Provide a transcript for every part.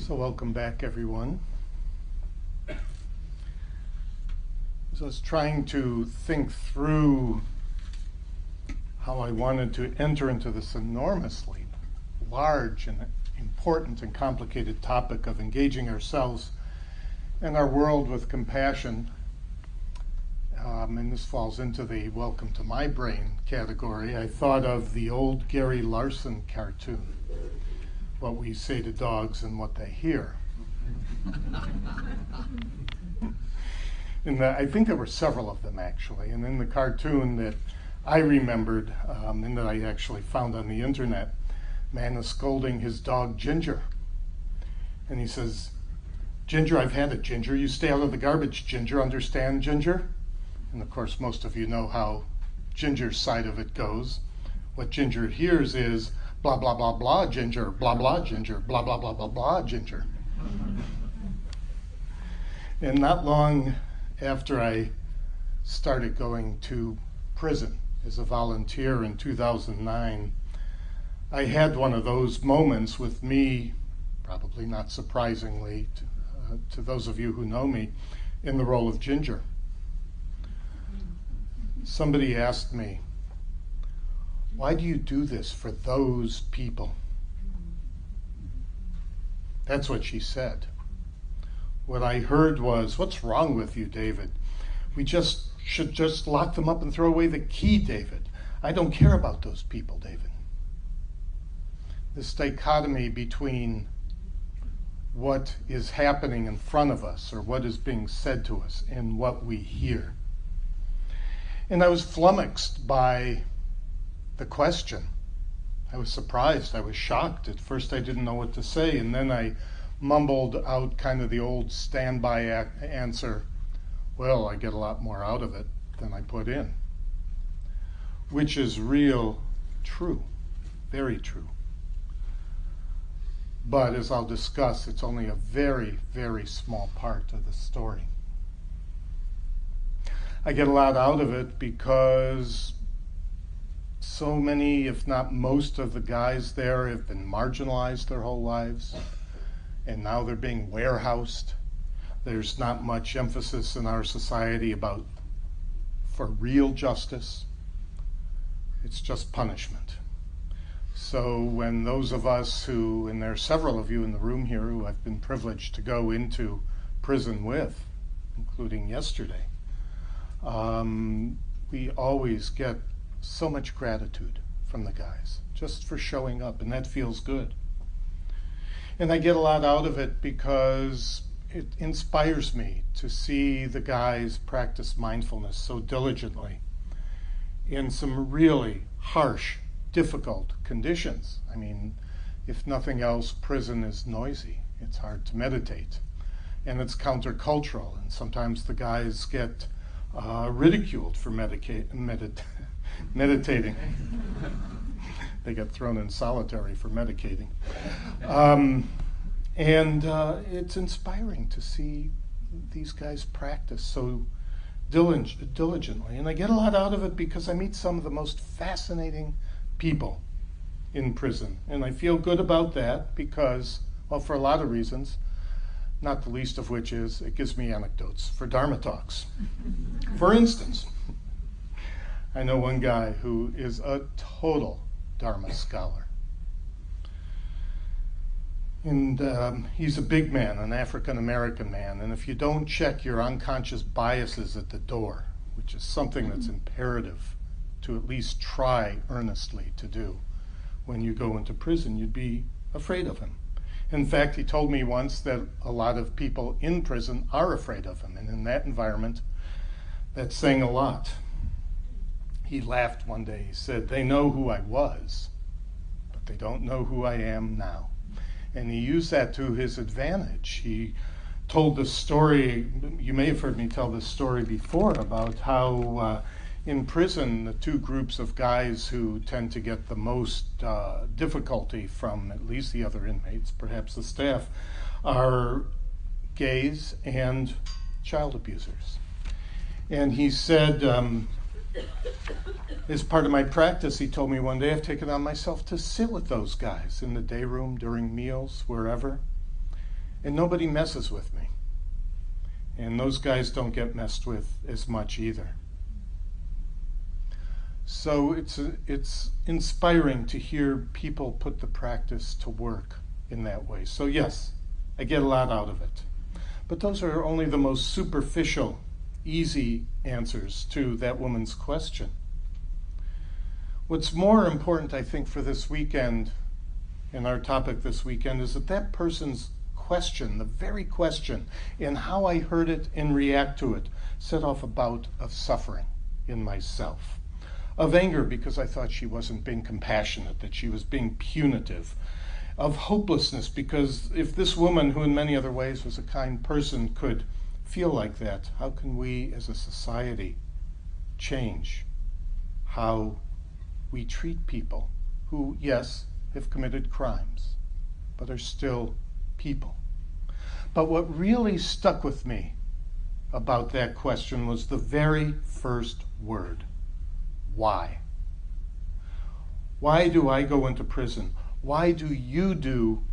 So welcome back, everyone. So I was trying to think through how I wanted to enter into this enormously large and important and complicated topic of engaging ourselves and our world with compassion. And this falls into the welcome to my brain category. I thought of the old Gary Larson cartoon, what we say to dogs and what they hear. I think there were several of them, actually. And in the cartoon that I remembered and that I actually found on the internet, man is scolding his dog Ginger. And he says, "Ginger, I've had it, Ginger. You stay out of the garbage, Ginger. Understand, Ginger?" And of course, most of you know how Ginger's side of it goes. What Ginger hears is, blah, blah, blah, blah, Ginger, blah, blah, Ginger, blah, blah, blah, blah, blah, Ginger. And not long after I started going to prison as a volunteer in 2009, I had one of those moments with me, probably not surprisingly to those of you who know me, in the role of Ginger. Somebody asked me, "Why do you do this for those people?" That's what she said. What I heard was, "What's wrong with you, David? We should just lock them up and throw away the key, David. I don't care about those people, David." This dichotomy between what is happening in front of us or what is being said to us and what we hear. And I was flummoxed by the question. I was surprised. I was shocked. At first I didn't know what to say, and then I mumbled out kind of the old standby answer, "Well, I get a lot more out of it than I put in," which is true, very true. But as I'll discuss, it's only a very, very small part of the story. I get a lot out of it because so many, if not most of the guys there have been marginalized their whole lives, and now they're being warehoused. There's not much emphasis in our society for real justice. It's just punishment. So when those of us who, and there are several of you in the room here who I've been privileged to go into prison with, including yesterday, we always get so much gratitude from the guys just for showing up, and that feels good. And I get a lot out of it because it inspires me to see the guys practice mindfulness so diligently in some really harsh, difficult conditions. I mean, if nothing else, prison is noisy. It's hard to meditate. And it's countercultural, and sometimes the guys get ridiculed for meditating. They get thrown in solitary for medicating. It's inspiring to see these guys practice so diligently. And I get a lot out of it because I meet some of the most fascinating people in prison. And I feel good about that because, well, for a lot of reasons, not the least of which is it gives me anecdotes for Dharma talks. For instance, I know one guy who is a total Dharma scholar. And he's a big man, an African-American man, and if you don't check your unconscious biases at the door, which is something that's imperative to at least try earnestly to do when you go into prison, you'd be afraid of him. In fact, he told me once that a lot of people in prison are afraid of him, and in that environment, that's saying a lot. He laughed one day. He said, "They know who I was, but they don't know who I am now." And he used that to his advantage. He told the story, you may have heard me tell this story before, about how in prison, the two groups of guys who tend to get the most difficulty from at least the other inmates, perhaps the staff, are gays and child abusers. And he said, as part of my practice, he told me one day, I've taken on myself to sit with those guys in the day room, during meals, wherever. And nobody messes with me. And those guys don't get messed with as much either. So it's inspiring to hear people put the practice to work in that way. So yes, I get a lot out of it. But those are only the most superficial, easy answers to that woman's question. What's more important, I think, for this weekend, and our topic this weekend, is that person's question, the very question, and how I heard it and react to it, set off a bout of suffering in myself. Of anger because I thought she wasn't being compassionate, that she was being punitive. Of hopelessness because if this woman, who in many other ways was a kind person, could feel like that, how can we as a society change how we treat people who, yes, have committed crimes, but are still people? But what really stuck with me about that question was the very first word. Why? Why do I go into prison? Why do you do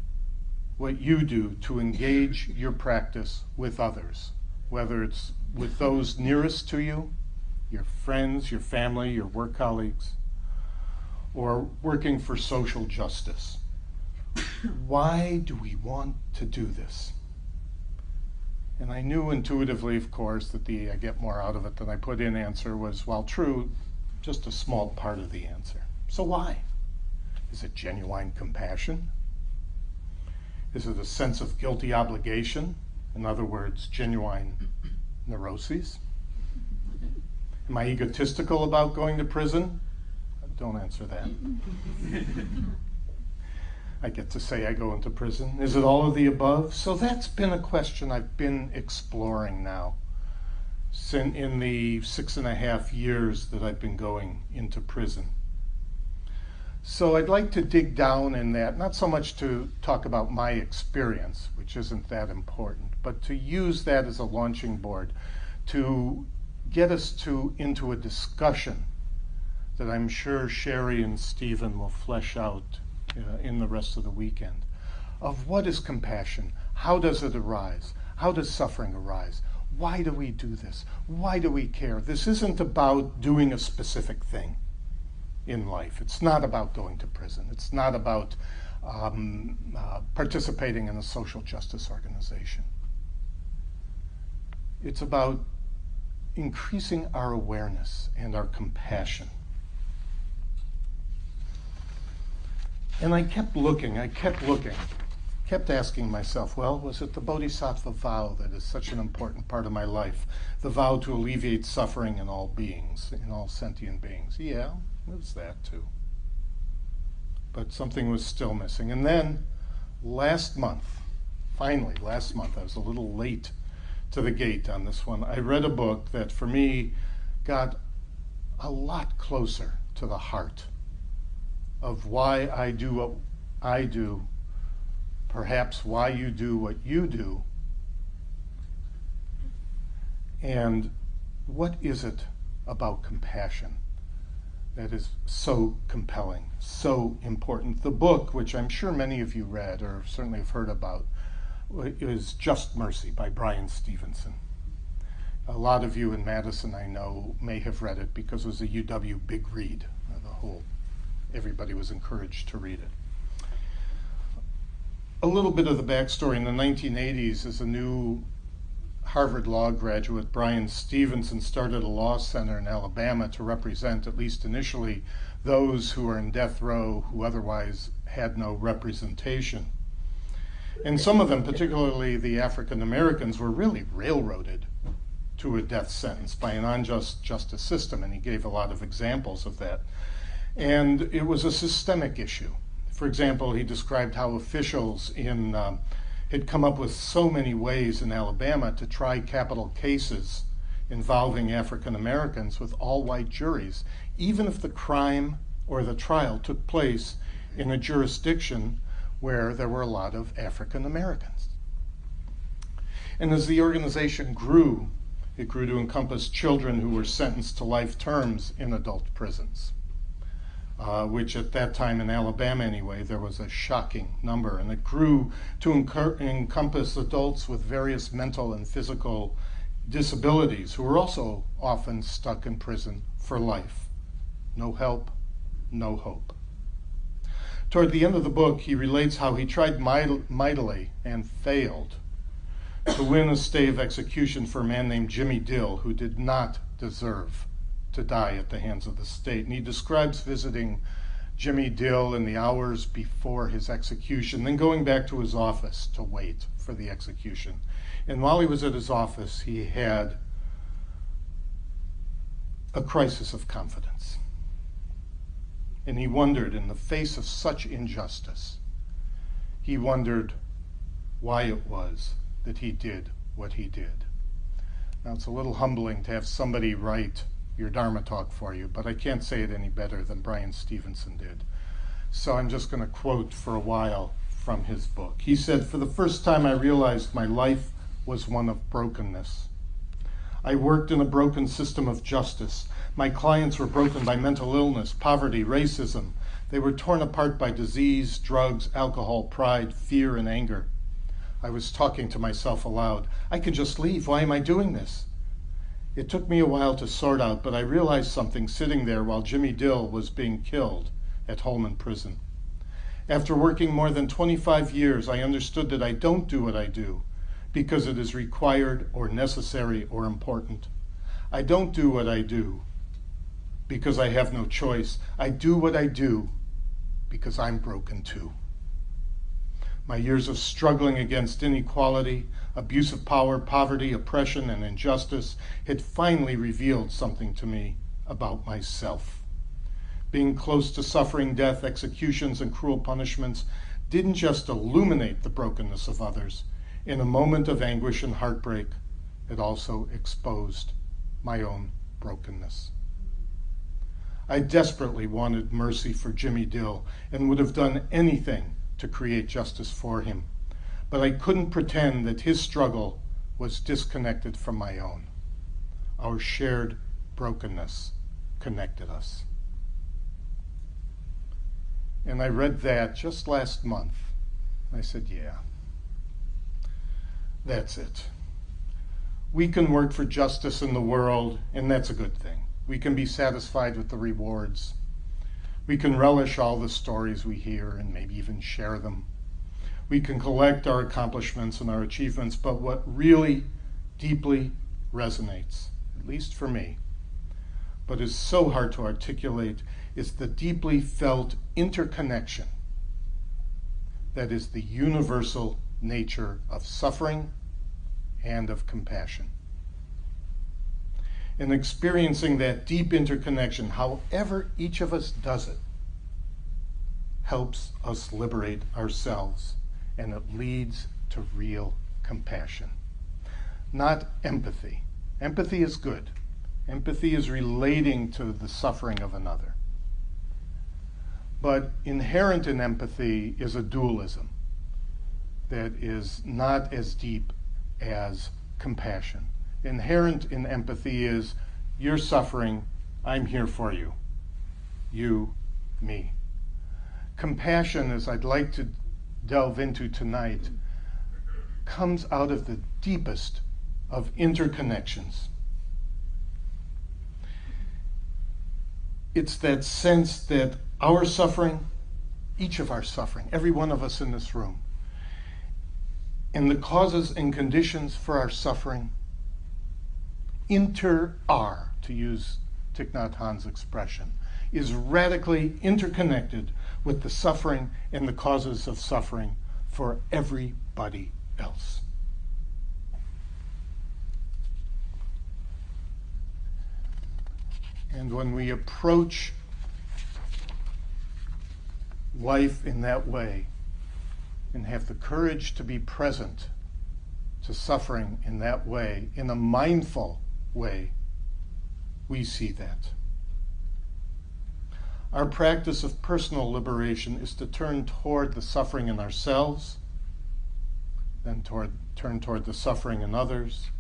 what you do to engage your practice with others? Whether it's with those nearest to you, your friends, your family, your work colleagues, or working for social justice. Why do we want to do this? And I knew intuitively, of course, that the I get more out of it than I put in answer was, while true, just a small part of the answer. So why? Is it genuine compassion? Is it a sense of guilty obligation? In other words, genuine neuroses? Am I egotistical about going to prison? Don't answer that. I get to say I go into prison. Is it all of the above? So that's been a question I've been exploring now in the 6.5 years that I've been going into prison. So I'd like to dig down in that, not so much to talk about my experience, which isn't that important, but to use that as a launching board to get us into a discussion that I'm sure Sherry and Stephen will flesh out in the rest of the weekend, of what is compassion? How does it arise? How does suffering arise? Why do we do this? Why do we care? This isn't about doing a specific thing in life. It's not about going to prison. It's not about participating in a social justice organization. It's about increasing our awareness and our compassion. And I kept looking, kept asking myself, well, was it the Bodhisattva vow that is such an important part of my life? The vow to alleviate suffering in all beings, in all sentient beings. Yeah, it was that too. But something was still missing. And then finally last month, I was a little late to the gate on this one. I read a book that for me got a lot closer to the heart of why I do what I do, perhaps why you do what you do, and what is it about compassion that is so compelling, so important. The book, which I'm sure many of you read or certainly have heard about, is Just Mercy by Brian Stevenson. A lot of you in Madison, I know, may have read it because it was a UW big read. Everybody was encouraged to read it. A little bit of the backstory. In the 1980s, as a new Harvard Law graduate, Brian Stevenson started a law center in Alabama to represent, at least initially, those who were in death row who otherwise had no representation. And some of them, particularly the African Americans, were really railroaded to a death sentence by an unjust justice system, and he gave a lot of examples of that. And it was a systemic issue. For example, he described how officials had come up with so many ways in Alabama to try capital cases involving African Americans with all white juries, even if the crime or the trial took place in a jurisdiction where there were a lot of African Americans. And as the organization grew, it grew to encompass children who were sentenced to life terms in adult prisons. which at that time in Alabama anyway, there was a shocking number, and it grew to encompass adults with various mental and physical disabilities who were also often stuck in prison for life. No help, no hope. Toward the end of the book, he relates how he tried mightily and failed to win a stay of execution for a man named Jimmy Dill, who did not deserve to die at the hands of the state. And he describes visiting Jimmy Dill in the hours before his execution, then going back to his office to wait for the execution. And while he was at his office, he had a crisis of confidence. And he wondered, in the face of such injustice, he wondered why it was that he did what he did. Now, it's a little humbling to have somebody write your Dharma talk for you, but I can't say it any better than Brian Stevenson did. So I'm just going to quote for a while from his book. He said, "For the first time I realized my life was one of brokenness. I worked in a broken system of justice. My clients were broken by mental illness, poverty, racism. They were torn apart by disease, drugs, alcohol, pride, fear, and anger. I was talking to myself aloud. I can just leave. Why am I doing this? It took me a while to sort out, but I realized something sitting there while Jimmy Dill was being killed at Holman Prison. After working more than 25 years, I understood that I don't do what I do because it is required or necessary or important. I don't do what I do because I have no choice. I do what I do because I'm broken too. My years of struggling against inequality, abuse of power, poverty, oppression, and injustice had finally revealed something to me about myself. Being close to suffering, death, executions, and cruel punishments didn't just illuminate the brokenness of others. In a moment of anguish and heartbreak, it also exposed my own brokenness. I desperately wanted mercy for Jimmy Dill and would have done anything to create justice for him, but I couldn't pretend that his struggle was disconnected from my own. Our shared brokenness connected us." And I read that just last month. I said, yeah, that's it. We can work for justice in the world, and that's a good thing. We can be satisfied with the rewards. We can relish all the stories we hear and maybe even share them. We can collect our accomplishments and our achievements, but what really deeply resonates, at least for me, but is so hard to articulate, is the deeply felt interconnection that is the universal nature of suffering and of compassion. And experiencing that deep interconnection, however each of us does it, helps us liberate ourselves, and it leads to real compassion. Not empathy. Empathy is good. Empathy is relating to the suffering of another. But inherent in empathy is a dualism that is not as deep as compassion. Inherent in empathy is, you're suffering, I'm here for you. You, me. Compassion, as I'd like to delve into tonight, comes out of the deepest of interconnections. It's that sense that our suffering, each of our suffering, every one of us in this room, and the causes and conditions for our suffering are, to use Thich Nhat Hanh's expression, is radically interconnected with the suffering and the causes of suffering for everybody else. And when we approach life in that way and have the courage to be present to suffering in that way, in a mindful way, we see that. Our practice of personal liberation is to turn toward the suffering in ourselves, then turn toward the suffering in others,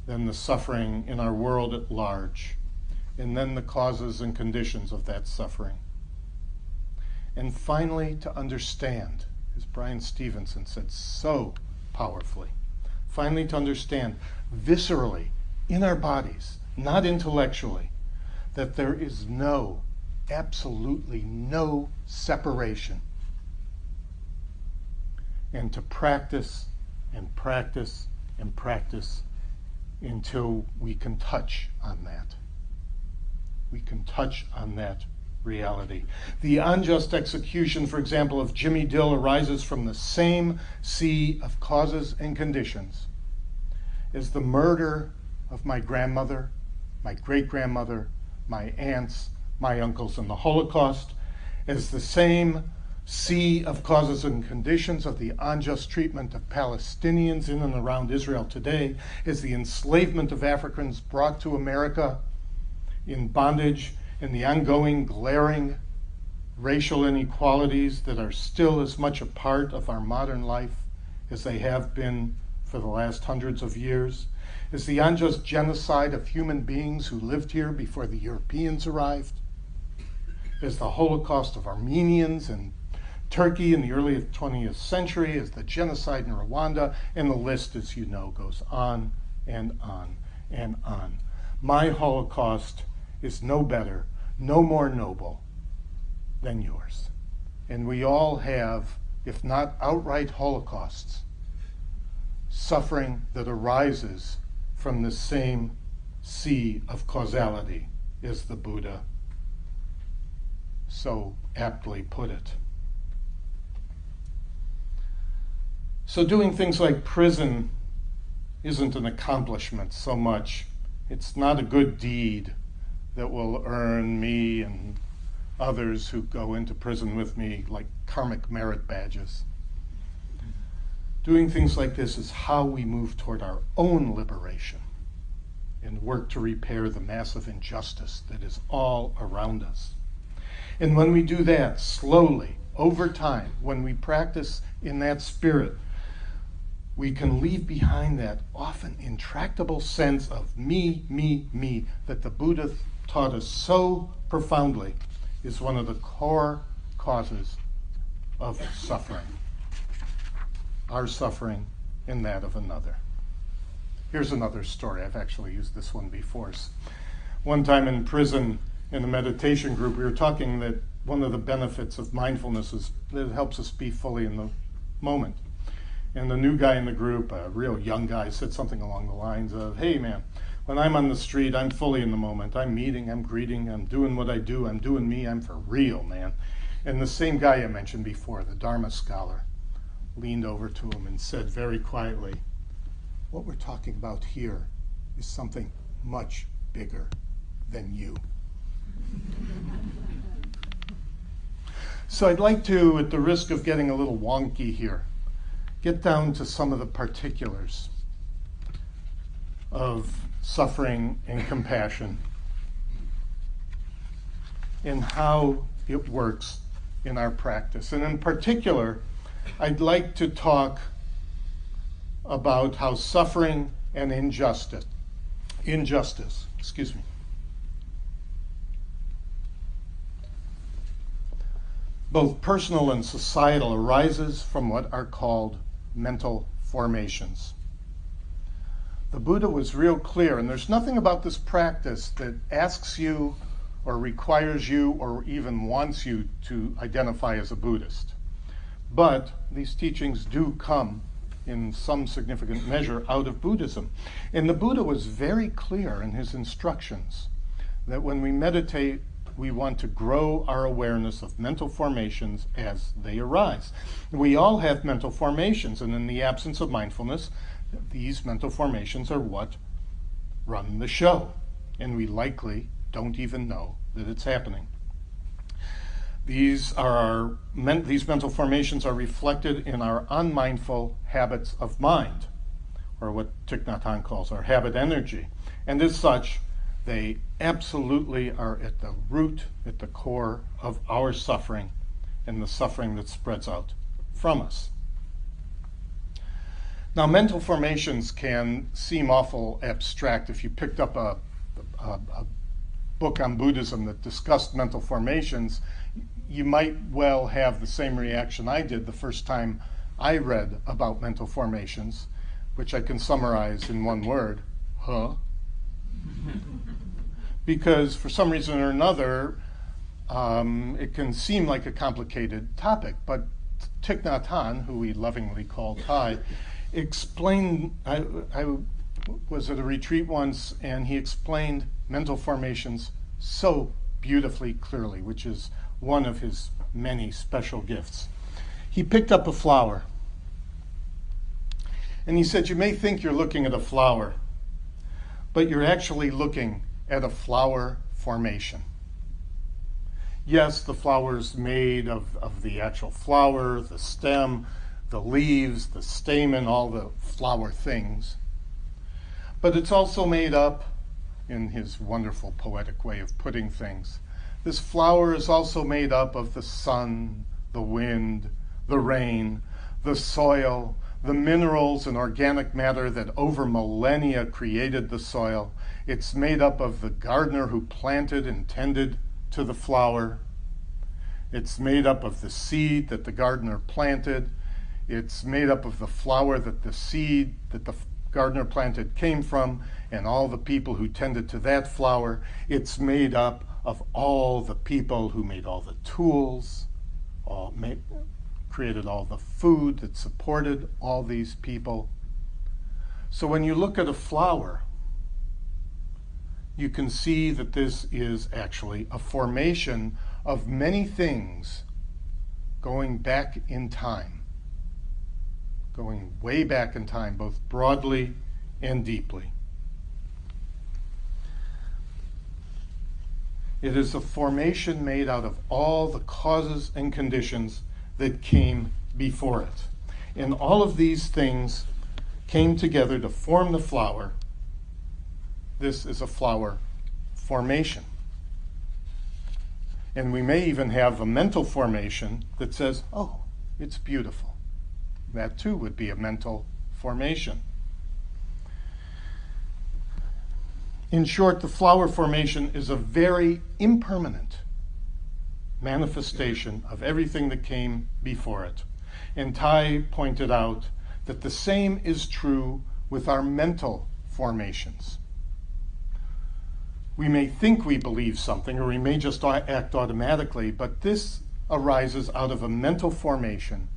then the suffering in our world at large, and then the causes and conditions of that suffering. and finally to understand, as Brian Stevenson said so powerfully, finally to understand viscerally in our bodies, not intellectually, that there is no, absolutely no separation. And to practice and practice and practice until we can touch on that. We can touch on that reality. The unjust execution, for example, of Jimmy Dill arises from the same sea of causes and conditions as the murder of my grandmother, my great-grandmother, my aunts, my uncles in the Holocaust, as the same sea of causes and conditions of the unjust treatment of Palestinians in and around Israel today, as the enslavement of Africans brought to America in bondage, and the ongoing glaring racial inequalities that are still as much a part of our modern life as they have been for the last hundreds of years, as the unjust genocide of human beings who lived here before the Europeans arrived, as the Holocaust of Armenians and Turkey in the early 20th century, as the genocide in Rwanda, and the list, as you know, goes on and on and on. My Holocaust is no better, no more noble than yours. And we all have, if not outright holocausts, suffering that arises from the same sea of causality, as the Buddha so aptly put it. So doing things like prison isn't an accomplishment so much. It's not a good deed that will earn me and others who go into prison with me like karmic merit badges. Doing things like this is how we move toward our own liberation and work to repair the massive injustice that is all around us. And when we do that slowly, over time, when we practice in that spirit, we can leave behind that often intractable sense of me, me, me, that the Buddha taught us so profoundly is one of the core causes of suffering. Our suffering and that of another. Here's another story. I've actually used this one before. One time in prison, in a meditation group, we were talking that one of the benefits of mindfulness is that it helps us be fully in the moment. And the new guy in the group, a real young guy, said something along the lines of, hey man, when I'm on the street, I'm fully in the moment. I'm meeting, I'm greeting, I'm doing what I do, I'm doing me, I'm for real, man. And the same guy I mentioned before, the Dharma scholar, leaned over to him and said very quietly, what we're talking about here is something much bigger than you. So I'd like to, at the risk of getting a little wonky here, get down to some of the particulars of suffering and compassion and how it works in our practice. And in particular, I'd like to talk about how suffering and injustice, both personal and societal, arises from what are called mental formations. The Buddha was real clear, and there's nothing about this practice that asks you or requires you or even wants you to identify as a Buddhist. But these teachings do come in some significant measure out of Buddhism. And the Buddha was very clear in his instructions that when we meditate, we want to grow our awareness of mental formations as they arise. We all have mental formations, and in the absence of mindfulness, these mental formations are what run the show, and we likely don't even know that it's happening. These mental formations are reflected in our unmindful habits of mind, or what Thich Nhat Hanh calls our habit energy. And as such, they absolutely are at the root, at the core of our suffering and the suffering that spreads out from us. Now, mental formations can seem awful abstract. If you picked up a book on Buddhism that discussed mental formations, you might well have the same reaction I did the first time I read about mental formations, which I can summarize in one word: huh? Because for some reason or another, it can seem like a complicated topic, but Thich Nhat Hanh, who we lovingly call Thay, explained, I was at a retreat once, and he explained mental formations so beautifully clearly, which is one of his many special gifts. He picked up a flower, and he said, you may think you're looking at a flower, but you're actually looking at a flower formation. Yes, the flower is made of the actual flower, the stem, the leaves, the stamen, all the flower things. But it's also made up, in his wonderful poetic way of putting things, this flower is also made up of the sun, the wind, the rain, the soil, the minerals and organic matter that over millennia created the soil. It's made up of the gardener who planted and tended to the flower. It's made up of the seed that the gardener planted. It's made up of the flower that the seed that the gardener planted came from, and all the people who tended to that flower. It's made up of all the people who made all the tools, created all the food that supported all these people. So when you look at a flower, you can see that this is actually a formation of many things going back in time, going way back in time, both broadly and deeply. It is a formation made out of all the causes and conditions that came before it. And all of these things came together to form the flower. This is a flower formation. And we may even have a mental formation that says, oh, it's beautiful. That too would be a mental formation. In short, the flower formation is a very impermanent manifestation of everything that came before it. And Thay pointed out that the same is true with our mental formations. We may think we believe something, or we may just act automatically, but this arises out of a mental formation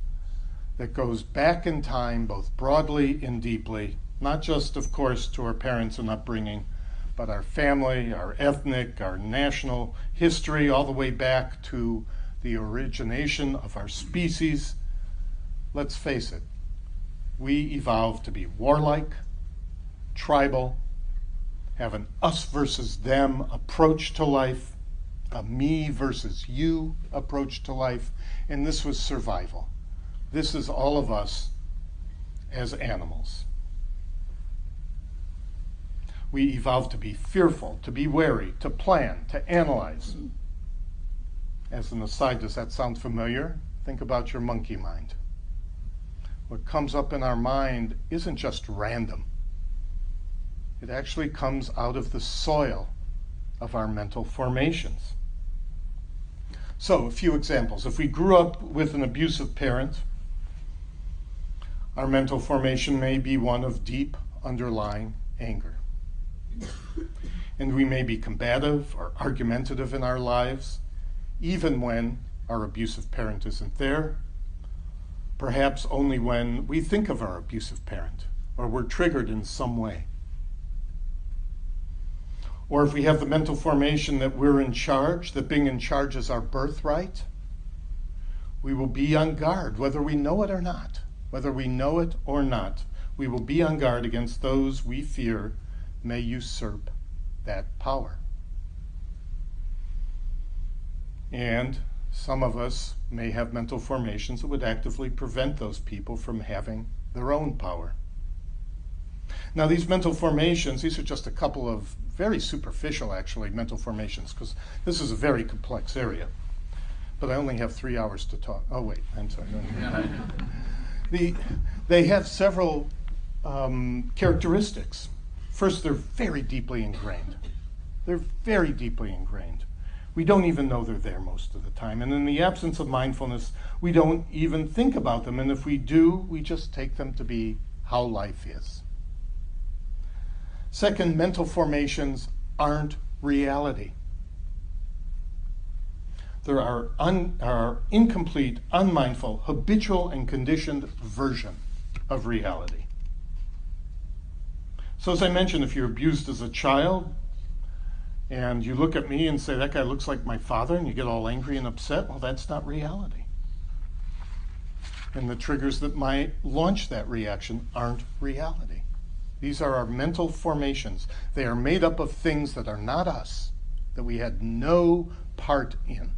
that goes back in time, both broadly and deeply, not just, of course, to our parents and upbringing, but our family, our ethnic, our national history, all the way back to the origination of our species. Let's face it, we evolved to be warlike, tribal, have an us versus them approach to life, a me versus you approach to life, and this was survival. This is all of us as animals. We evolved to be fearful, to be wary, to plan, to analyze. As an aside, does that sound familiar? Think about your monkey mind. What comes up in our mind isn't just random. It actually comes out of the soil of our mental formations. So, a few examples. If we grew up with an abusive parent, our mental formation may be one of deep underlying anger. And we may be combative or argumentative in our lives, even when our abusive parent isn't there, perhaps only when we think of our abusive parent or we're triggered in some way. Or if we have the mental formation that we're in charge, that being in charge is our birthright, we will be on guard, whether we know it or not. Whether we know it or not, we will be on guard against those we fear may usurp that power. And some of us may have mental formations that would actively prevent those people from having their own power. Now, these mental formations, these are just a couple of very superficial, actually, mental formations, because this is a very complex area. But I only have 3 hours to talk. Oh, wait, I'm sorry. They have several characteristics. First, they're very deeply ingrained. They're very deeply ingrained. We don't even know they're there most of the time. And in the absence of mindfulness, we don't even think about them. And if we do, we just take them to be how life is. Second, mental formations aren't reality. There are incomplete, unmindful, habitual, and conditioned version of reality. So as I mentioned, if you're abused as a child, and you look at me and say, that guy looks like my father, and you get all angry and upset, well, that's not reality. And the triggers that might launch that reaction aren't reality. These are our mental formations. They are made up of things that are not us, that we had no part in.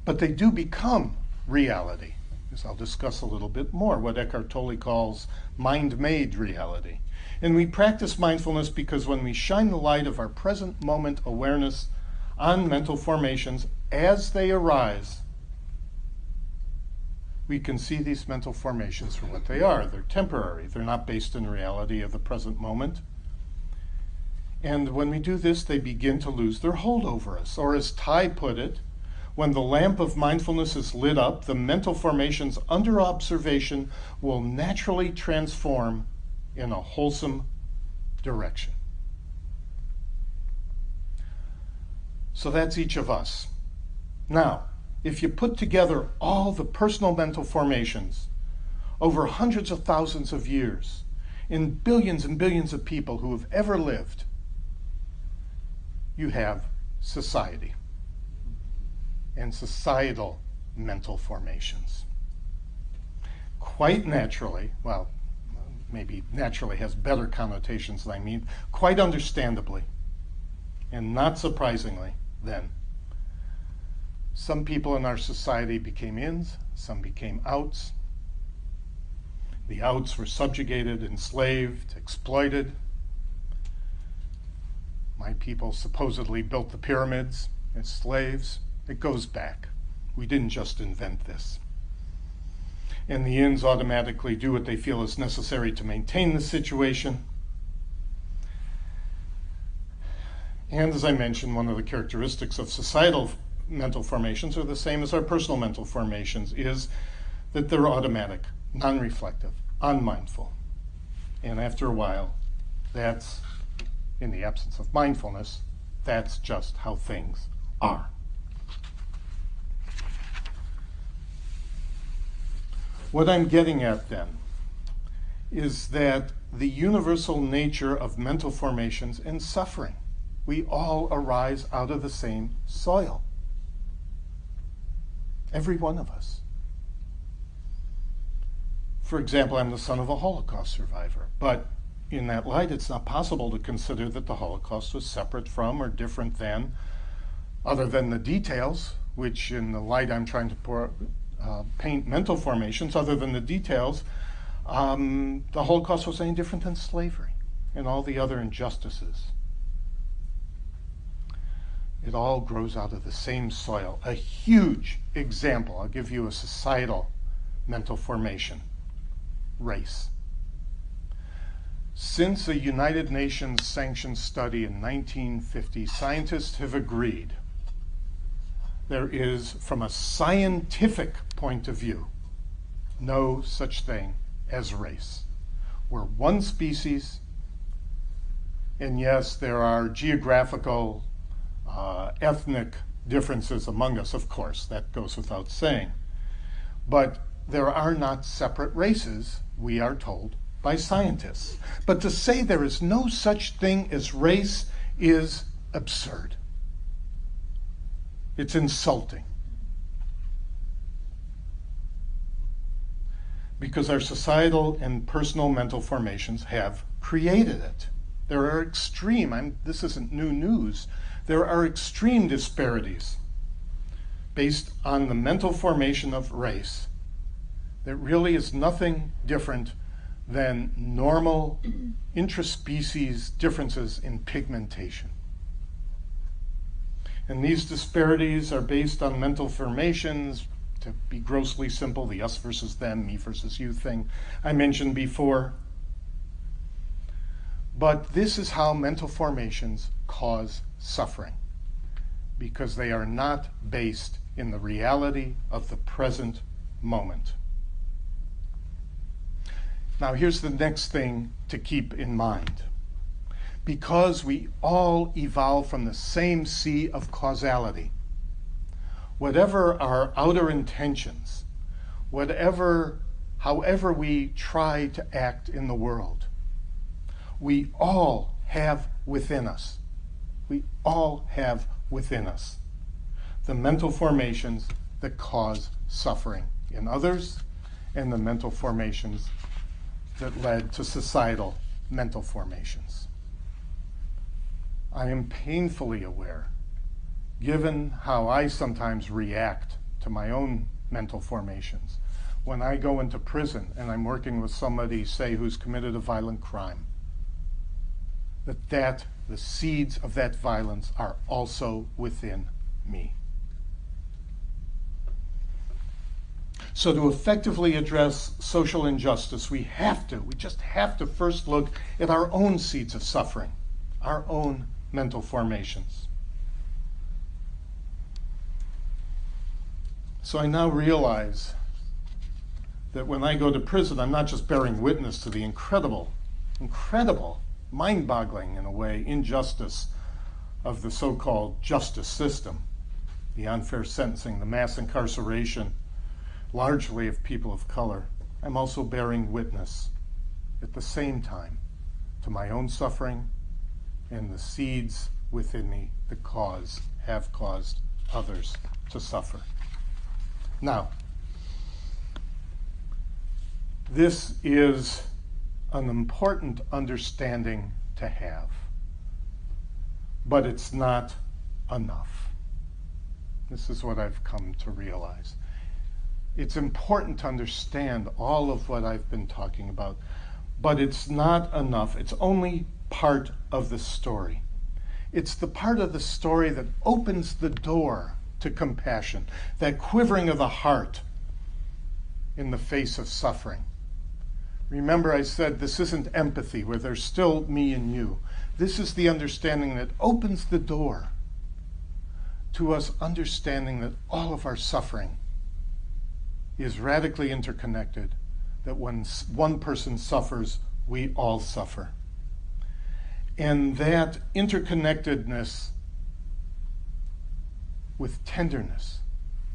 But they do become reality, as I'll discuss a little bit more, what Eckhart Tolle calls mind-made reality. And we practice mindfulness because when we shine the light of our present moment awareness on mental formations as they arise, we can see these mental formations for what they are. They're temporary. They're not based in reality of the present moment. And when we do this, they begin to lose their hold over us. Or as Thay put it, when the lamp of mindfulness is lit up, the mental formations under observation will naturally transform in a wholesome direction. So that's each of us. Now, if you put together all the personal mental formations over hundreds of thousands of years in billions and billions of people who have ever lived, you have society and societal mental formations. Quite naturally, well, maybe naturally has better connotations than I mean, quite understandably, and not surprisingly, then, some people in our society became ins, some became outs. The outs were subjugated, enslaved, exploited. My people supposedly built the pyramids as slaves. It goes back. We didn't just invent this. And the ins automatically do what they feel is necessary to maintain the situation. And as I mentioned, one of the characteristics of societal mental formations are the same as our personal mental formations, is that they're automatic, non-reflective, unmindful. And after a while, that's, in the absence of mindfulness, that's just how things are. What I'm getting at then is that the universal nature of mental formations and suffering, we all arise out of the same soil. Every one of us. For example, I'm the son of a Holocaust survivor, but in that light, it's not possible to consider that the Holocaust was separate from or different than, other than the details, which in the light I'm trying to paint mental formations, other than the details, the Holocaust was any different than slavery and all the other injustices. It all grows out of the same soil. A huge example, I'll give you a societal mental formation, race. Since a United Nations sanctioned study in 1950, scientists have agreed there is, from a scientific point of view, no such thing as race. We're one species, and yes, there are geographical, ethnic differences among us, of course, that goes without saying. But there are not separate races, we are told by scientists. But to say there is no such thing as race is absurd. It's insulting. Because our societal and personal mental formations have created it. There are extreme, this isn't new news, there are extreme disparities based on the mental formation of race that really is nothing different than normal intraspecies differences in pigmentation. And these disparities are based on mental formations, to be grossly simple, the us versus them, me versus you thing I mentioned before. But this is how mental formations cause suffering, because they are not based in the reality of the present moment. Now, here's the next thing to keep in mind. Because we all evolve from the same sea of causality, whatever our outer intentions, however we try to act in the world, we all have within us the mental formations that cause suffering in others and the mental formations that led to societal mental formations. I am painfully aware, given how I sometimes react to my own mental formations, when I go into prison and I'm working with somebody, say, who's committed a violent crime, that the seeds of that violence are also within me. So to effectively address social injustice, we just have to first look at our own seeds of suffering, our own mental formations. So I now realize that when I go to prison, I'm not just bearing witness to the incredible, mind-boggling, in a way, injustice of the so-called justice system, the unfair sentencing, the mass incarceration, largely of people of color. I'm also bearing witness at the same time to my own suffering and the seeds within me that have caused others to suffer. Now, this is an important understanding to have, but it's not enough. This is what I've come to realize. It's important to understand all of what I've been talking about, but it's not enough. It's only part of the story. It's the part of the story that opens the door to compassion, that quivering of the heart in the face of suffering. Remember, I said this isn't empathy where there's still me and you. This is the understanding that opens the door to us understanding that all of our suffering is radically interconnected, that when one person suffers, we all suffer. And that interconnectedness with tenderness,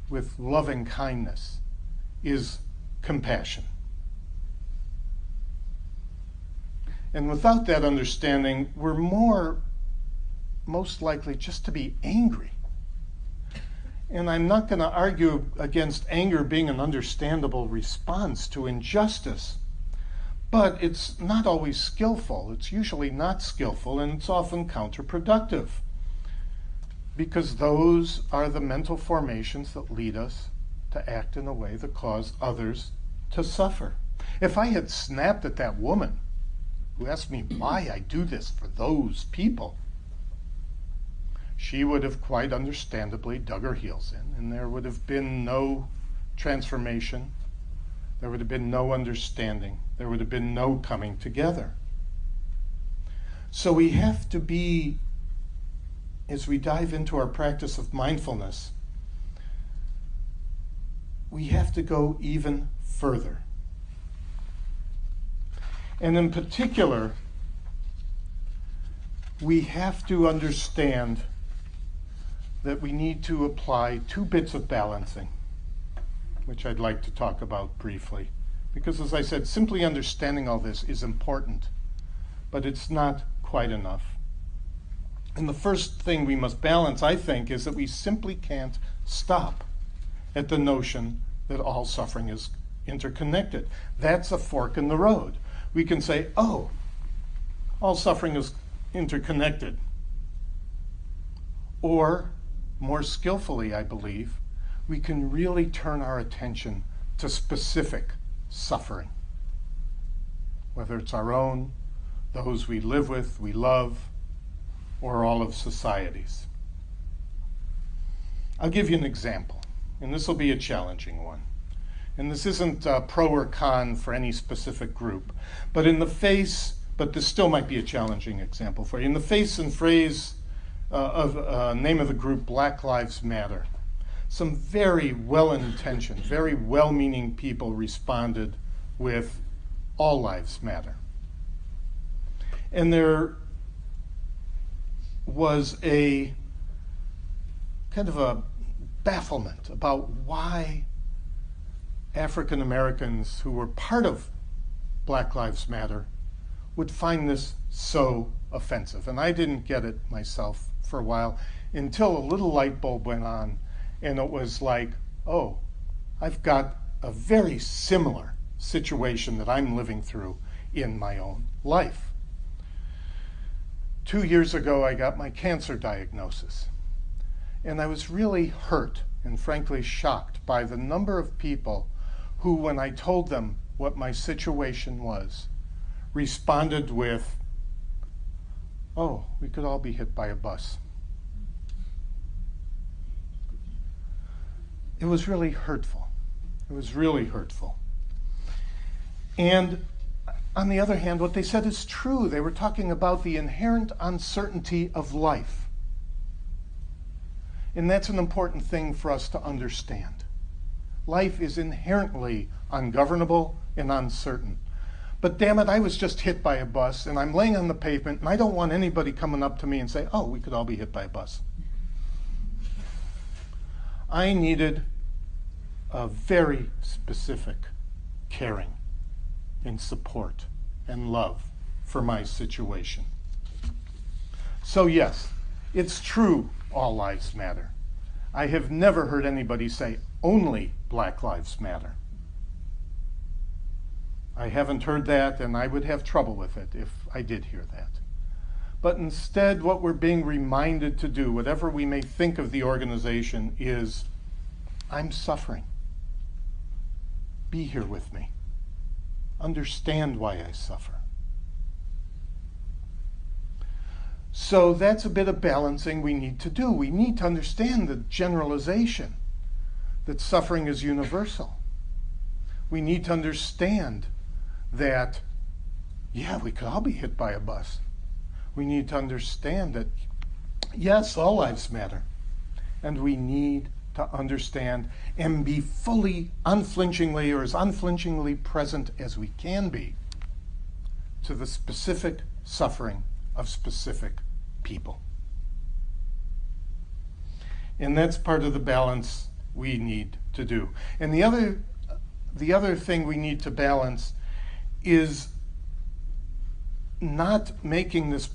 with loving kindness, is compassion. And without that understanding, we're most likely just to be angry. And I'm not going to argue against anger being an understandable response to injustice, but it's not always skillful. It's usually not skillful, and it's often counterproductive, because those are the mental formations that lead us to act in a way that cause others to suffer. If I had snapped at that woman who asked me why I do this for those people, she would have quite understandably dug her heels in, and there would have been no transformation. There would have been no understanding. There would have been no coming together. So we have to be, as we dive into our practice of mindfulness, we have to go even further. And in particular, we have to understand that we need to apply two bits of balancing, which I'd like to talk about briefly. Because as I said, simply understanding all this is important, but it's not quite enough. And the first thing we must balance, I think, is that we simply can't stop at the notion that all suffering is interconnected. That's a fork in the road. We can say, oh, all suffering is interconnected. Or, more skillfully, I believe, we can really turn our attention to specific suffering, whether it's our own, those we live with, we love, or all of society's. I'll give you an example, and this will be a challenging one. And this isn't pro or con for any specific group, but in the face but this still might be a challenging example for you. In the face and phrase name of the group, Black Lives Matter, some very well-intentioned, very well-meaning people responded with All Lives Matter. And there was a kind of a bafflement about why African Americans who were part of Black Lives Matter would find this so offensive. And I didn't get it myself for a while until a little light bulb went on, and it was like, oh, I've got a very similar situation that I'm living through in my own life. 2 years ago, I got my cancer diagnosis, and I was really hurt and frankly shocked by the number of people who, when I told them what my situation was, responded with, oh, we could all be hit by a bus. It was really hurtful. It was really hurtful. And on the other hand, what they said is true. They were talking about the inherent uncertainty of life. And that's an important thing for us to understand. Life is inherently ungovernable and uncertain. But damn it, I was just hit by a bus, and I'm laying on the pavement, and I don't want anybody coming up to me and say, oh, we could all be hit by a bus. I needed a very specific caring and support and love for my situation. So yes, it's true, all lives matter. I have never heard anybody say only Black Lives Matter. I haven't heard that, and I would have trouble with it if I did hear that. But instead, what we're being reminded to do, whatever we may think of the organization, is, I'm suffering. Be here with me. Understand why I suffer. So that's a bit of balancing we need to do. We need to understand the generalization that suffering is universal. We need to understand that, yeah, we could all be hit by a bus. We need to understand that, yes, all lives matter. And we need to understand and be fully, unflinchingly, or as unflinchingly present as we can be to the specific suffering of specific people. And that's part of the balance we need to do. And the other thing we need to balance is not making this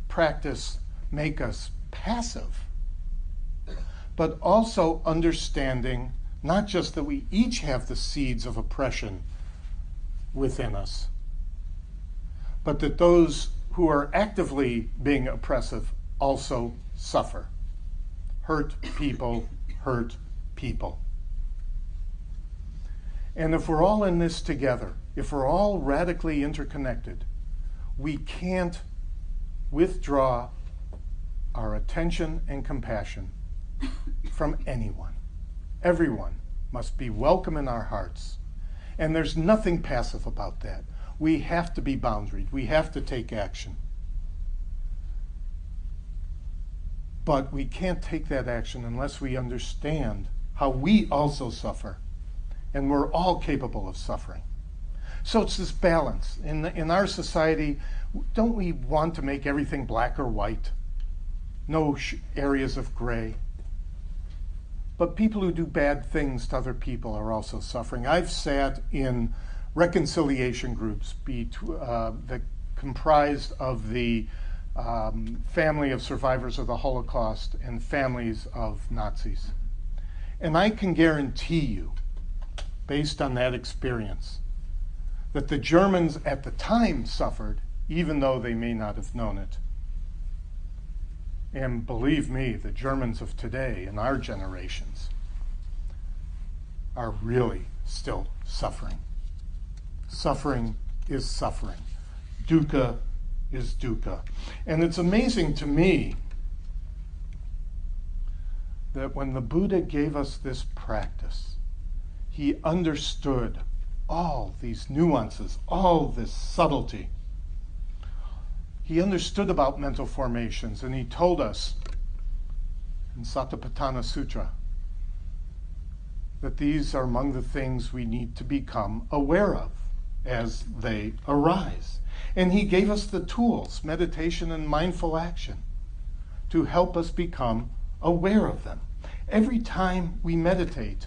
practice make us passive, but also understanding not just that we each have the seeds of oppression within us, but that those who are actively being oppressive also suffer. Hurt people hurt people. And if we're all in this together, if we're all radically interconnected, we can't withdraw our attention and compassion from anyone. Everyone must be welcome in our hearts. And there's nothing passive about that. We have to be boundaried. We have to take action. But we can't take that action unless we understand how we also suffer. And we're all capable of suffering. So it's this balance. In our society, don't we want to make everything black or white? No areas of gray. But people who do bad things to other people are also suffering. I've sat in reconciliation groups that comprised of the family of survivors of the Holocaust and families of Nazis. And I can guarantee you, based on that experience, that the Germans at the time suffered, even though they may not have known it. And believe me, the Germans of today, in our generations, are really still suffering. Suffering is suffering. Dukkha is dukkha. And it's amazing to me that when the Buddha gave us this practice, he understood all these nuances, all this subtlety, He understood about mental formations, and he told us in Thaypassana Sutra that these are among the things we need to become aware of as they arise. And he gave us the tools, meditation and mindful action, to help us become aware of them. Every time we meditate,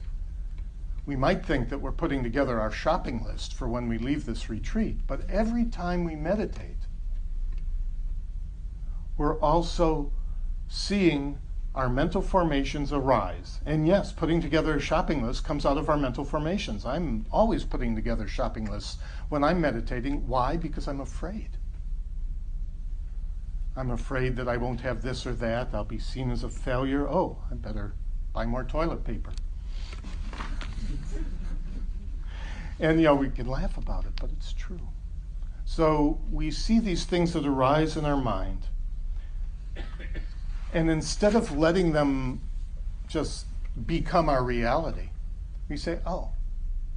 we might think that we're putting together our shopping list for when we leave this retreat, but every time we meditate, we're also seeing our mental formations arise. And yes, putting together a shopping list comes out of our mental formations. I'm always putting together shopping lists when I'm meditating. Why? Because I'm afraid. I'm afraid that I won't have this or that. I'll be seen as a failure. Oh, I better buy more toilet paper. And, we can laugh about it, but it's true. So we see these things that arise in our mind, and instead of letting them just become our reality, we say, oh,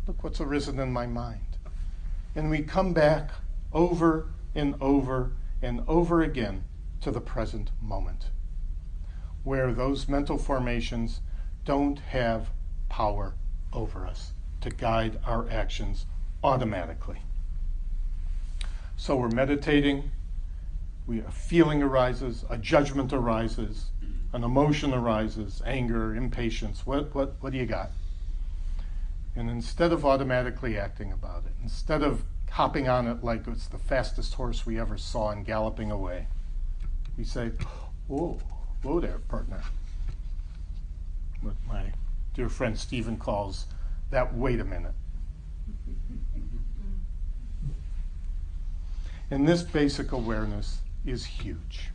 look what's arisen in my mind. And we come back over and over and over again to the present moment, where those mental formations don't have power over us to guide our actions automatically. So we're meditating, a feeling arises, a judgment arises, an emotion arises, anger, impatience, what do you got? And instead of automatically acting about it, instead of hopping on it like it's the fastest horse we ever saw and galloping away, we say, whoa there, partner. What my dear friend Stephen calls that wait a minute. And this basic awareness is huge.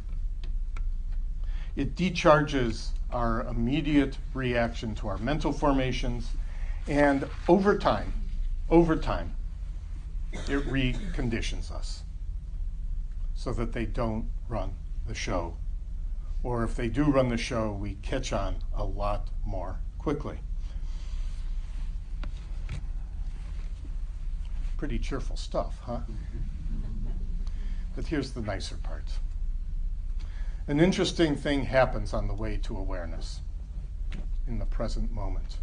It decharges our immediate reaction to our mental formations, and over time, it reconditions us so that they don't run the show. Or if they do run the show, we catch on a lot more quickly. Pretty cheerful stuff, huh? But here's the nicer part. An interesting thing happens on the way to awareness in the present moment.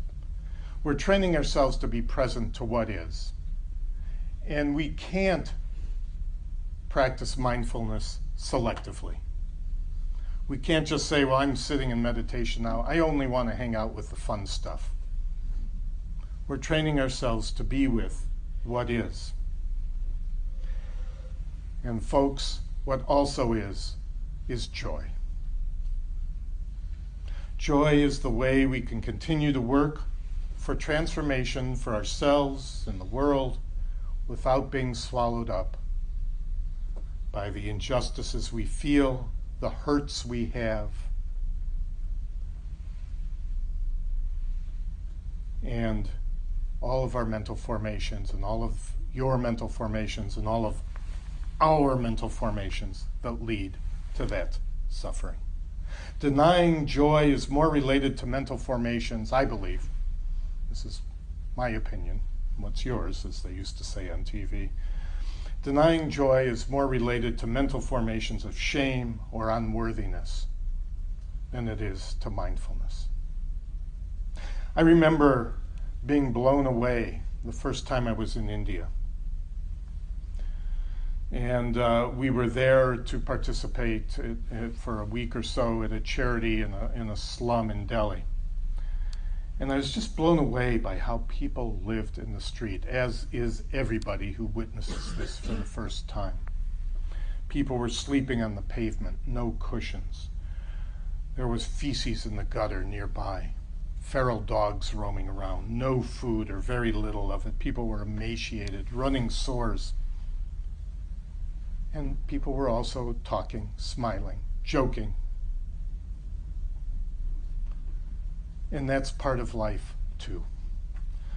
We're training ourselves to be present to what is. And we can't practice mindfulness selectively. We can't just say, well, I'm sitting in meditation now. I only want to hang out with the fun stuff. We're training ourselves to be with what is. And folks, what also is joy. Joy is the way we can continue to work for transformation for ourselves and the world without being swallowed up by the injustices we feel, the hurts we have, and all of our mental formations and all of your mental formations and all of our mental formations that lead to that suffering. Denying joy is more related to mental formations, I believe. This is my opinion. What's yours, as they used to say on TV. Denying joy is more related to mental formations of shame or unworthiness than it is to mindfulness. I remember being blown away the first time I was in India. And we were there to participate for a week or so at a charity in a slum in Delhi. And I was just blown away by how people lived in the street, as is everybody who witnesses this for the first time. People were sleeping on the pavement, no cushions. There was feces in the gutter nearby. Feral dogs roaming around, no food or very little of it. People were emaciated, running sores. And people were also talking, smiling, joking. And that's part of life, too.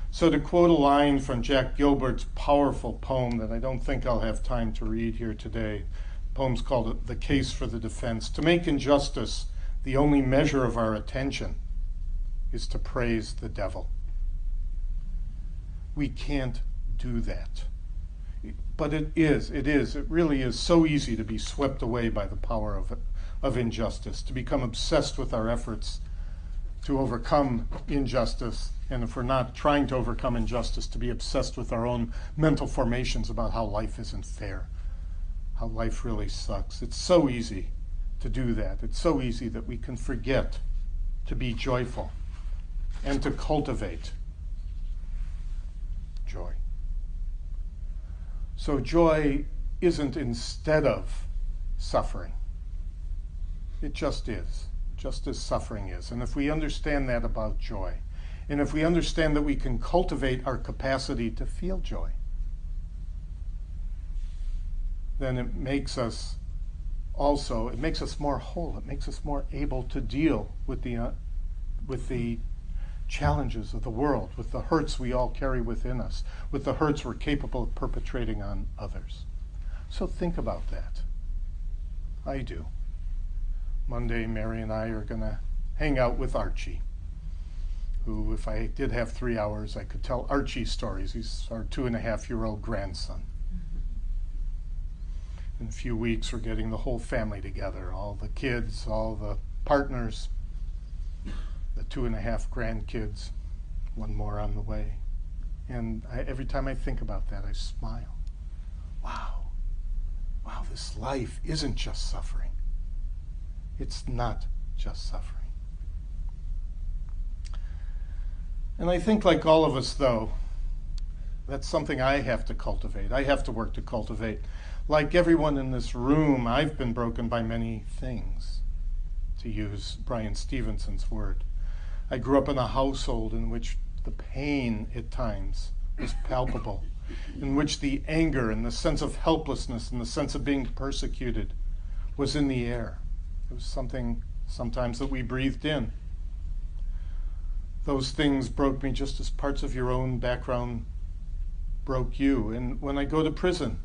So to quote a line from Jack Gilbert's powerful poem that I don't think I'll have time to read here today, the poem's called The Case for the Defense. To make injustice the only measure of our attention is to praise the devil. We can't do that. But it really is so easy to be swept away by the power of injustice, to become obsessed with our efforts to overcome injustice, and if we're not trying to overcome injustice, to be obsessed with our own mental formations about how life isn't fair, how life really sucks. It's so easy to do that. It's so easy that we can forget to be joyful and to cultivate joy. So joy isn't instead of suffering. It just is, just as suffering is. And if we understand that about joy, and if we understand that we can cultivate our capacity to feel joy, then it makes us more whole. It makes us more able to deal with the challenges of the world, with the hurts we all carry within us, with the hurts we're capable of perpetrating on others. So think about that. I do. Monday, Mary and I are going to hang out with Archie, who, if I did have 3 hours, I could tell Archie stories. He's our 2.5-year-old grandson. In a few weeks, we're getting the whole family together, all the kids, all the partners, the 2.5 grandkids, one more on the way. And every time I think about that, I smile. Wow, this life isn't just suffering. It's not just suffering. And I think, like all of us, though, that's something I have to cultivate. I have to work to cultivate. Like everyone in this room, I've been broken by many things, to use Brian Stevenson's word. I grew up in a household in which the pain at times was palpable, in which the anger and the sense of helplessness and the sense of being persecuted was in the air. It was something sometimes that we breathed in. Those things broke me just as parts of your own background broke you. And when I go to prison,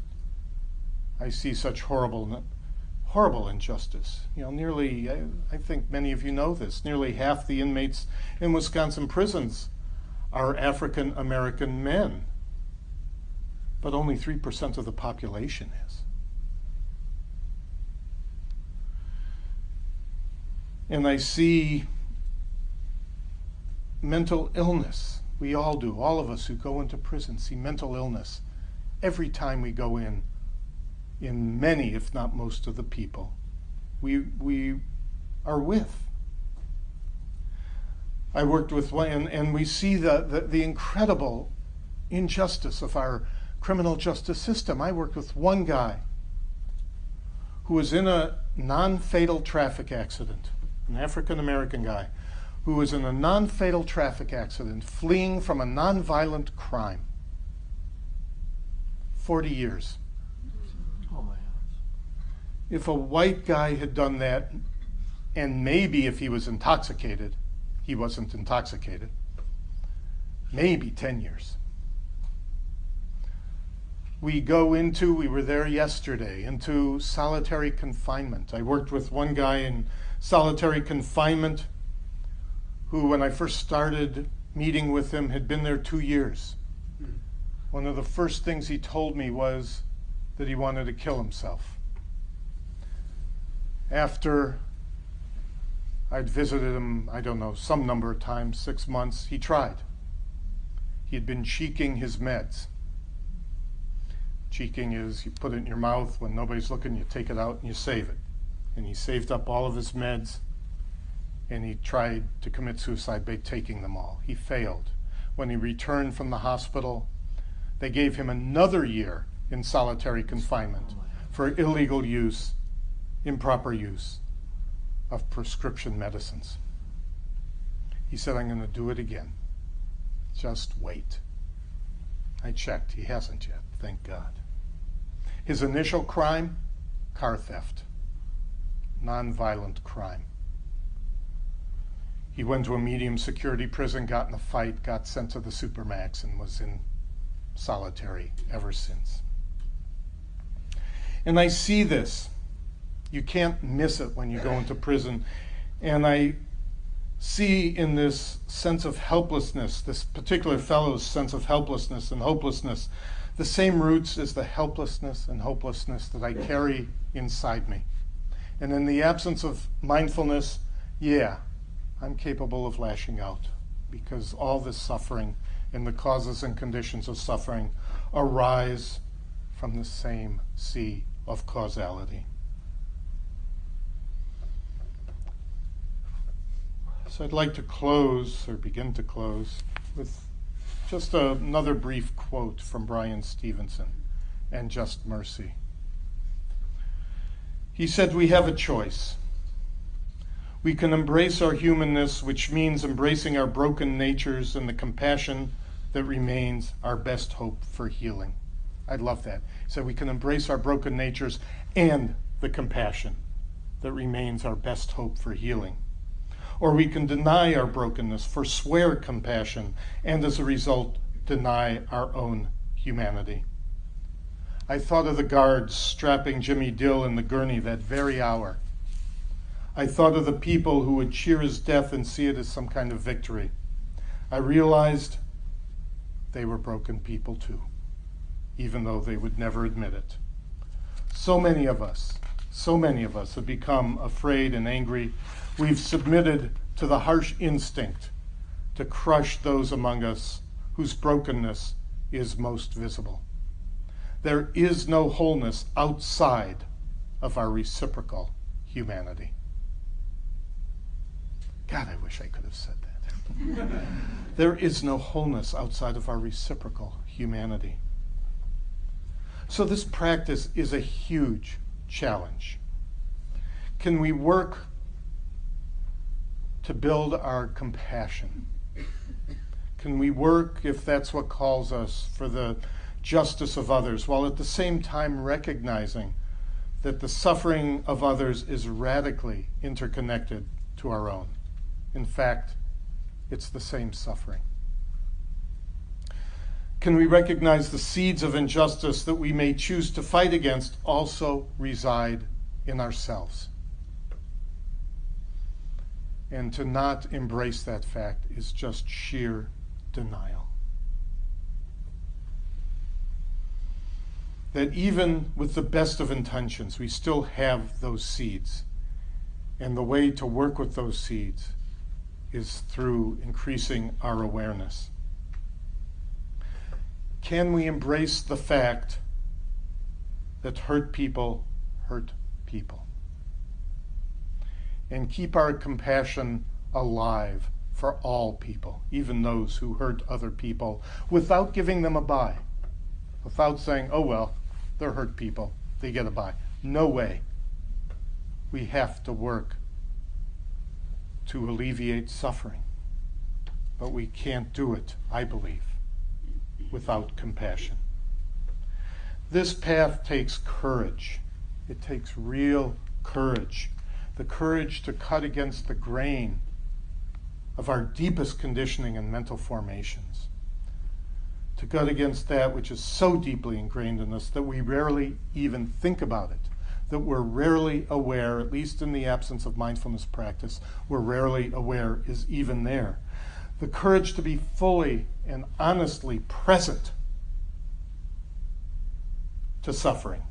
I see such horrible injustice. Nearly, I think many of you know this, nearly half the inmates in Wisconsin prisons are African American men, but only 3% of the population is. And I see mental illness. We all do. All of us who go into prison see mental illness every time we go in many, if not most of the people we are with. I worked with one, and we see the incredible injustice of our criminal justice system. I worked with one guy who was in a non-fatal traffic accident, an African-American guy who was in a non-fatal traffic accident fleeing from a non-violent crime. 40 years. If a white guy had done that, and maybe if he was intoxicated, he wasn't intoxicated, maybe 10 years. We were there yesterday, into solitary confinement. I worked with one guy in solitary confinement who, when I first started meeting with him, had been there 2 years. One of the first things he told me was that he wanted to kill himself. After I'd visited him, some number of times, 6 months, he tried. He had been cheeking his meds. Cheeking is you put it in your mouth when nobody's looking, you take it out and you save it. And he saved up all of his meds, and he tried to commit suicide by taking them all. He failed. When he returned from the hospital, they gave him another year in solitary confinement for illegal use, improper use of prescription medicines. He said, I'm going to do it again. Just wait. I checked. He hasn't yet, thank God. His initial crime, car theft, non-violent crime. He went to a medium security prison, got in a fight, got sent to the Supermax, and was in solitary ever since. And I see this. You can't miss it when you go into prison. And I see in this sense of helplessness, this particular fellow's sense of helplessness and hopelessness, the same roots as the helplessness and hopelessness that I carry inside me. And in the absence of mindfulness, yeah, I'm capable of lashing out, because all this suffering and the causes and conditions of suffering arise from the same sea of causality. So I'd like to close, or begin to close, with just another brief quote from Brian Stevenson and Just Mercy. He said, "We have a choice. We can embrace our humanness, which means embracing our broken natures and the compassion that remains our best hope for healing." I love that. He said we can embrace our broken natures and the compassion that remains our best hope for healing. Or we can deny our brokenness, forswear compassion, and as a result, deny our own humanity. I thought of the guards strapping Jimmy Dill in the gurney that very hour. I thought of the people who would cheer his death and see it as some kind of victory. I realized they were broken people too, even though they would never admit it. So many of us have become afraid and angry. We've submitted to the harsh instinct to crush those among us whose brokenness is most visible. There is no wholeness outside of our reciprocal humanity. God, I wish I could have said that. There is no wholeness outside of our reciprocal humanity. So this practice is a huge challenge. Can we work to build our compassion? Can we work, if that's what calls us, for the justice of others, while at the same time recognizing that the suffering of others is radically interconnected to our own? In fact, it's the same suffering. Can we recognize the seeds of injustice that we may choose to fight against also reside in ourselves? And to not embrace that fact is just sheer denial. That even with the best of intentions, we still have those seeds. And the way to work with those seeds is through increasing our awareness. Can we embrace the fact that hurt people hurt people? And keep our compassion alive for all people, even those who hurt other people, without giving them a bye, without saying, oh well, they're hurt people, they get a bye. No way. We have to work to alleviate suffering, but we can't do it, I believe, without compassion. This path takes courage. It takes real courage. The courage to cut against the grain of our deepest conditioning and mental formations. To cut against that which is so deeply ingrained in us that we rarely even think about it, that we're rarely aware, at least in the absence of mindfulness practice, we're rarely aware is even there. The courage to be fully and honestly present to suffering,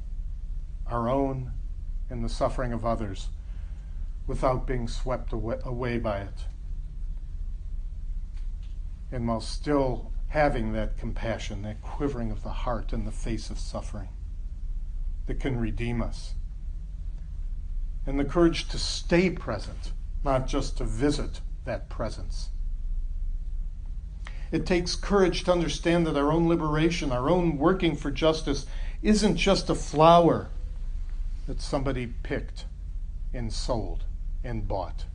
our own and the suffering of others, without being swept away by it. And while still having that compassion, that quivering of the heart in the face of suffering that can redeem us. And the courage to stay present, not just to visit that presence. It takes courage to understand that our own liberation, our own working for justice, isn't just a flower that somebody picked and sold and bought.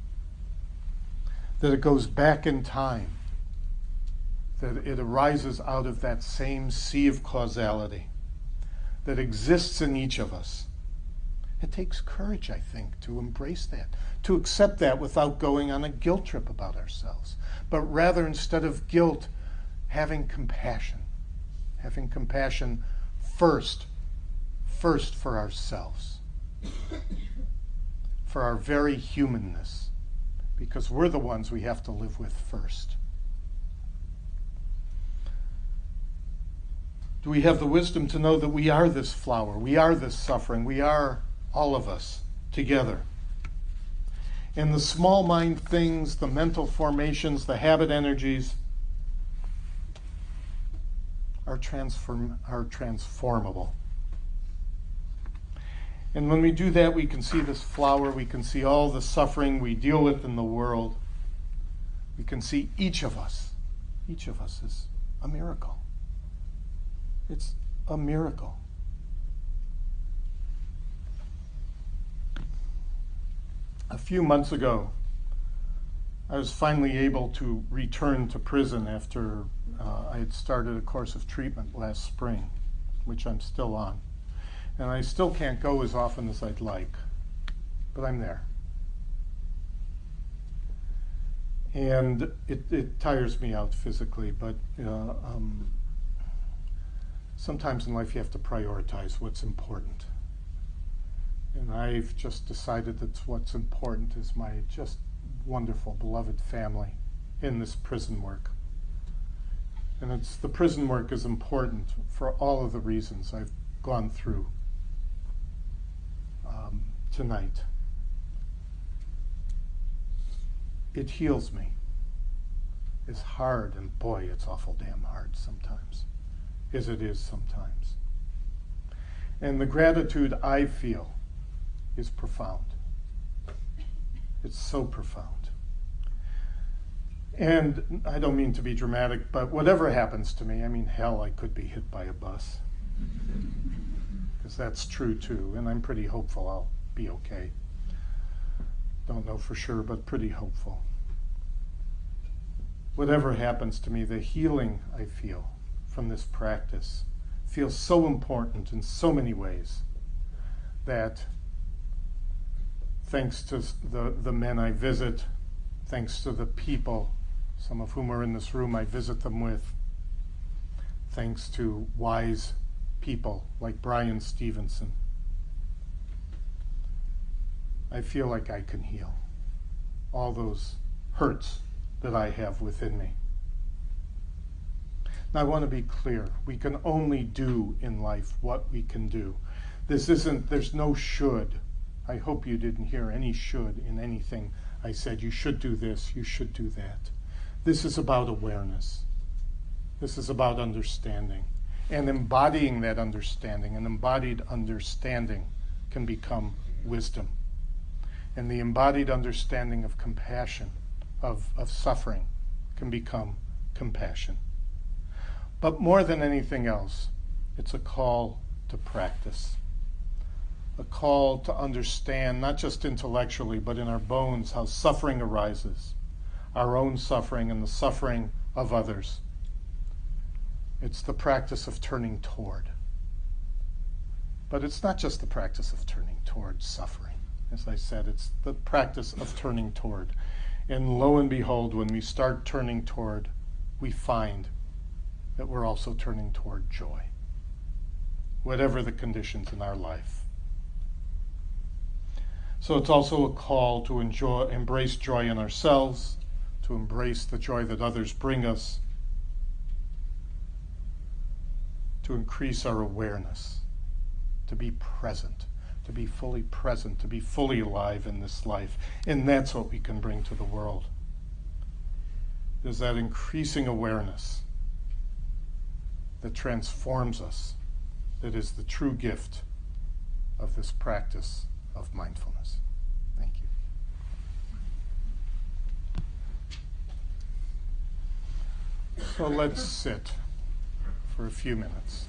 That it goes back in time. That it arises out of that same sea of causality that exists in each of us. It takes courage, I think, to embrace that, to accept that without going on a guilt trip about ourselves, but rather, instead of guilt, having compassion first for ourselves, for our very humanness, because we're the ones we have to live with first. Do we have the wisdom to know that we are this flower, we are this suffering, we are all of us together? And the small mind things, the mental formations, the habit energies are transformable. And when we do that, we can see this flower, we can see all the suffering we deal with in the world. We can see each of us is a miracle. It's a miracle. A few months ago, I was finally able to return to prison after I had started a course of treatment last spring, which I'm still on. And I still can't go as often as I'd like, but I'm there. And it tires me out physically, but sometimes in life you have to prioritize what's important. And I've just decided that what's important is my just wonderful, beloved family in this prison work. And the prison work is important for all of the reasons I've gone through tonight. It heals me. It's hard, and boy, it's awful damn hard sometimes, as it is sometimes. And the gratitude I feel is profound. It's so profound. And I don't mean to be dramatic, but whatever happens to me, I mean, hell, I could be hit by a bus. Because that's true too, and I'm pretty hopeful I'll be okay. Don't know for sure, but pretty hopeful. Whatever happens to me, the healing I feel from this practice feels so important in so many ways that thanks to the men I visit, thanks to the people, some of whom are in this room I visit them with, thanks to wise people like Brian Stevenson, I feel like I can heal all those hurts that I have within me. Now I want to be clear, we can only do in life what we can do. There's no should. I hope you didn't hear any should in anything I said. You should do this, you should do that. This is about awareness. This is about understanding. And embodying that understanding. An embodied understanding can become wisdom. And the embodied understanding of compassion, of suffering, can become compassion. But more than anything else, it's a call to practice. A call to understand, not just intellectually, but in our bones, how suffering arises, our own suffering and the suffering of others. It's the practice of turning toward. But it's not just the practice of turning toward suffering. As I said, it's the practice of turning toward. And lo and behold, when we start turning toward, we find that we're also turning toward joy, whatever the conditions in our life. So it's also a call to embrace joy in ourselves, to embrace the joy that others bring us, to increase our awareness, to be present, to be fully present, to be fully alive in this life. And that's what we can bring to the world. There's that increasing awareness that transforms us, that is the true gift of this practice of mindfulness. Thank you. So let's sit for a few minutes.